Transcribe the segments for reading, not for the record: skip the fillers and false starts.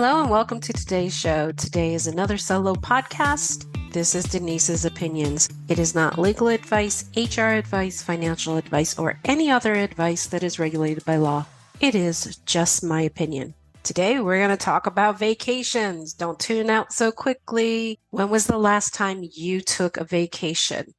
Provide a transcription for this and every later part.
Hello and welcome to today's show. Today is another solo podcast. This is Denise's opinions. It is not legal advice, HR advice, financial advice, or any other advice that is regulated by law. It is just my opinion. Today we're going to talk about vacations. Don't tune out so quickly. When was the last time you took a vacation?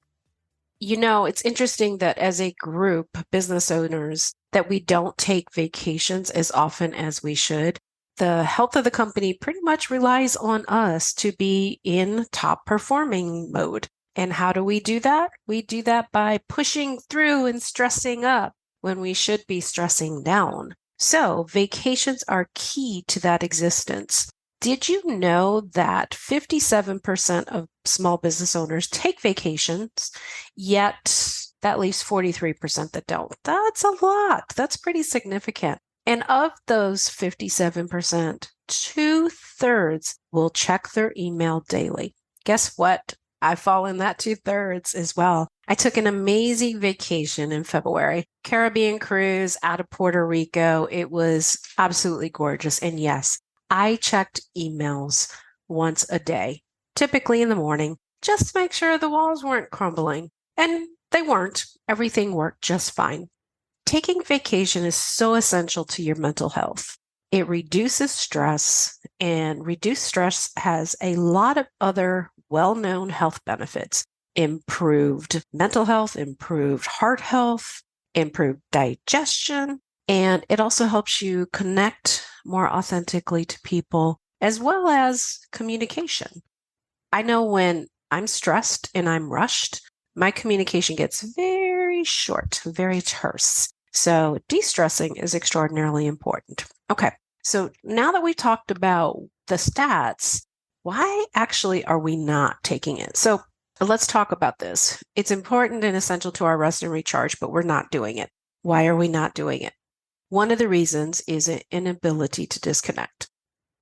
You know, it's interesting that as a group, business owners, that we don't take vacations as often as we should. The health of the company pretty much relies on us to be in top performing mode. And how do we do that? We do that by pushing through and stressing up when we should be stressing down. So vacations are key to that existence. Did you know that 57% of small business owners take vacations, yet that leaves 43% that don't? That's a lot. That's pretty significant. And of those 57%, 2/3 will check their email daily. Guess what? I fall in that 2/3 as well. I took an amazing vacation in February, Caribbean cruise out of Puerto Rico. It was absolutely gorgeous. And yes, I checked emails once a day, typically in the morning, just to make sure the walls weren't crumbling. And they weren't. Everything worked just fine. Taking vacation is so essential to your mental health. It reduces stress, and reduced stress has a lot of other well-known health benefits. Improved mental health, improved heart health, improved digestion, and it also helps you connect more authentically to people as well as communication. I know when I'm stressed and I'm rushed, my communication gets very short, very terse. So de-stressing is extraordinarily important. Okay, so now that we talked about the stats, why actually are we not taking it? So let's talk about this. It's important and essential to our rest and recharge, but we're not doing it. Why are we not doing it? One of the reasons is an inability to disconnect.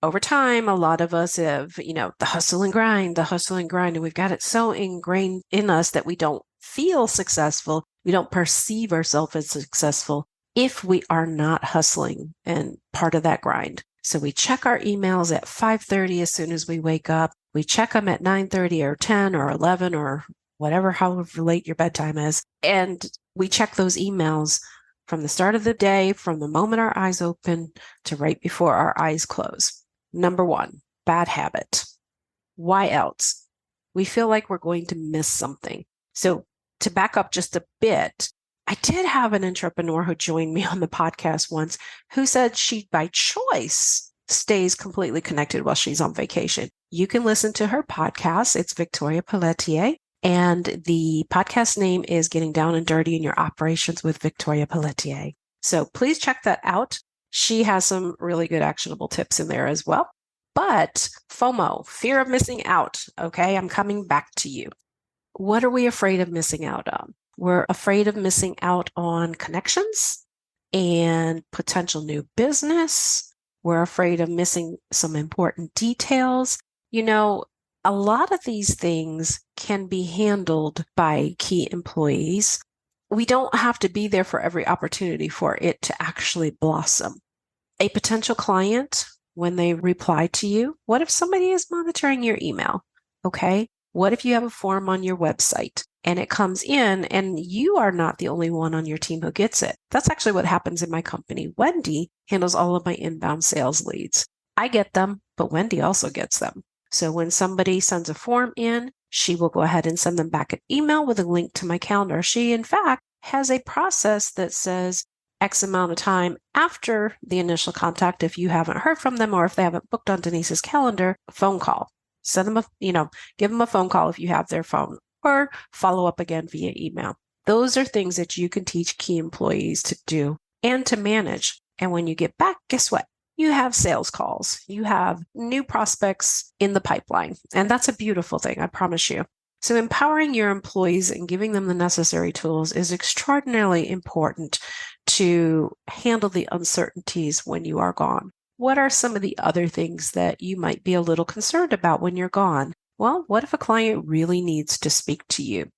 Over time, a lot of us have, the hustle and grind, and we've got it so ingrained in us that we don't feel successful. We don't perceive ourselves as successful if we are not hustling and part of that grind. So we check our emails at 5:30 as soon as we wake up. We check them at 9:30 or 10 or 11 or whatever, however late your bedtime is. And we check those emails from the start of the day, from the moment our eyes open to right before our eyes close. Number one, bad habit. Why else? We feel like we're going to miss something. So to back up just a bit, I did have an entrepreneur who joined me on the podcast once who said she, by choice, stays completely connected while she's on vacation. You can listen to her podcast. It's Victoria Pelletier. And the podcast name is Getting Down and Dirty in Your Operations with Victoria Pelletier. So please check that out. She has some really good actionable tips in there as well. But FOMO, fear of missing out. Okay, I'm coming back to you. What are we afraid of missing out on? We're afraid of missing out on connections and potential new business. We're afraid of missing some important details. A lot of these things can be handled by key employees. We don't have to be there for every opportunity for it to actually blossom. A potential client, when they reply to you, what if somebody is monitoring your email? Okay. What if you have a form on your website and it comes in and you are not the only one on your team who gets it? That's actually what happens in my company. Wendy handles all of my inbound sales leads. I get them, but Wendy also gets them. So when somebody sends a form in, she will go ahead and send them back an email with a link to my calendar. She, in fact, has a process that says X amount of time after the initial contact, if you haven't heard from them or if they haven't booked on Denise's calendar, a phone call. Send them give them a phone call if you have their phone, or follow up again via email. Those are things that you can teach key employees to do and to manage. And when you get back, guess what? You have sales calls. You have new prospects in the pipeline. And that's a beautiful thing, I promise you. So empowering your employees and giving them the necessary tools is extraordinarily important to handle the uncertainties when you are gone. What are some of the other things that you might be a little concerned about when you're gone? Well, what if a client really needs to speak to you?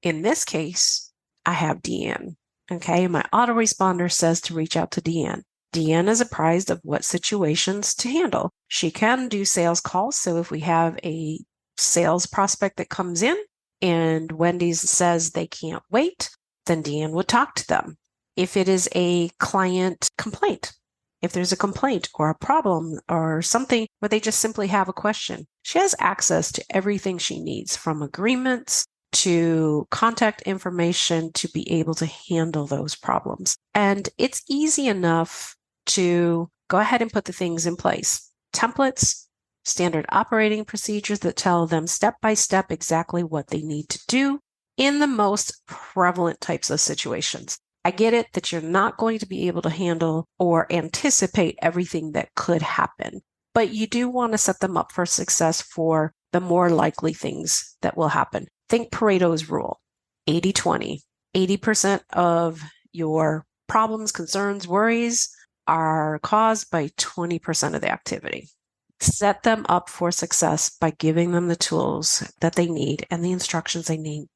In this case, I have Deanne. Okay, my autoresponder says to reach out to Deanne. Deanne is apprised of what situations to handle. She can do sales calls. So if we have a sales prospect that comes in and Wendy's says they can't wait, then Deanne would talk to them. If it is a client complaint, if there's a complaint or a problem or something where they just simply have a question, she has access to everything she needs, from agreements to contact information, to be able to handle those problems. And it's easy enough to go ahead and put the things in place. Templates, standard operating procedures that tell them step by step exactly what they need to do in the most prevalent types of situations. I get it that you're not going to be able to handle or anticipate everything that could happen, but you do want to set them up for success for the more likely things that will happen. Think Pareto's rule, 80-20. 80% of your problems, concerns, worries are caused by 20% of the activity. Set them up for success by giving them the tools that they need and the instructions they need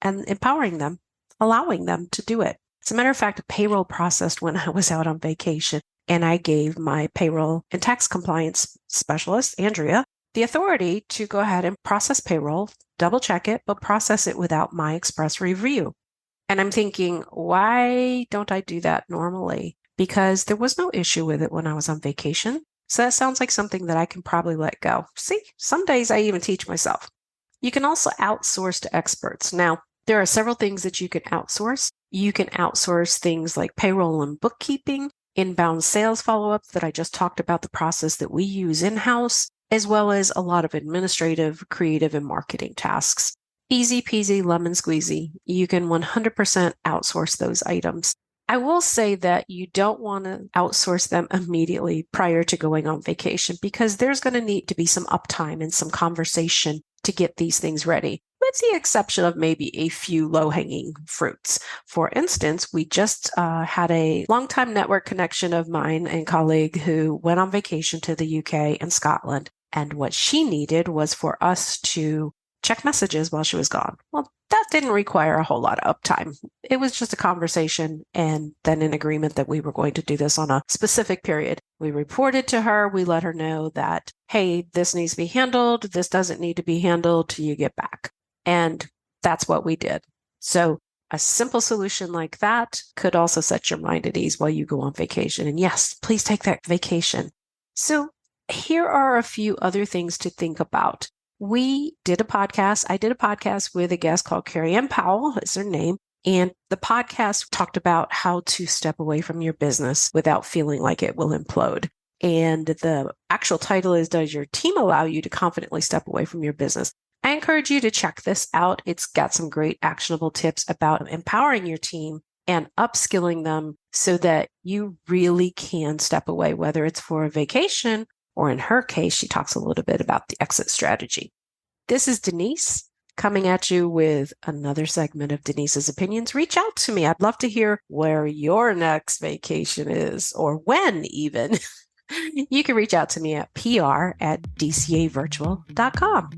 and empowering them, allowing them to do it. As a matter of fact, a payroll processed when I was out on vacation, and I gave my payroll and tax compliance specialist, Andrea, the authority to go ahead and process payroll, double check it, but process it without my express review. And I'm thinking, why don't I do that normally? Because there was no issue with it when I was on vacation. So that sounds like something that I can probably let go. See, some days I even teach myself. You can also outsource to experts. Now, there are several things that you can outsource. You can outsource things like payroll and bookkeeping, inbound sales follow-ups that I just talked about, the process that we use in-house, as well as a lot of administrative, creative, and marketing tasks. Easy peasy, lemon squeezy. You can 100% outsource those items. I will say that you don't want to outsource them immediately prior to going on vacation, because there's going to need to be some uptime and some conversation to get these things ready, with the exception of maybe a few low-hanging fruits. For instance, we just had a longtime network connection of mine and colleague who went on vacation to the UK and Scotland, and what she needed was for us to check messages while she was gone. Well, that didn't require a whole lot of uptime. It was just a conversation and then an agreement that we were going to do this on a specific period. We reported to her. We let her know that, hey, this needs to be handled. This doesn't need to be handled till you get back. And that's what we did. So a simple solution like that could also set your mind at ease while you go on vacation. And yes, please take that vacation. So here are a few other things to think about. I did a podcast with a guest called Carrie Ann Powell, is her name. And the podcast talked about how to step away from your business without feeling like it will implode. And the actual title is, Does Your Team Allow You to Confidently Step Away from Your Business? I encourage you to check this out. It's got some great actionable tips about empowering your team and upskilling them so that you really can step away, whether it's for a vacation or, in her case, she talks a little bit about the exit strategy. This is Denise coming at you with another segment of Denise's Opinions. Reach out to me. I'd love to hear where your next vacation is, or when even. You can reach out to me at pr@dcavirtual.com.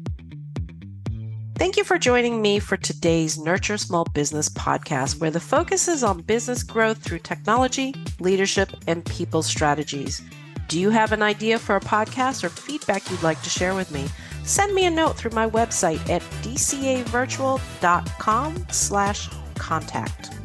Thank you for joining me for today's Nurture Small Business podcast, where the focus is on business growth through technology, leadership, and people strategies. Do you have an idea for a podcast or feedback you'd like to share with me? Send me a note through my website at dcavirtual.com/contact.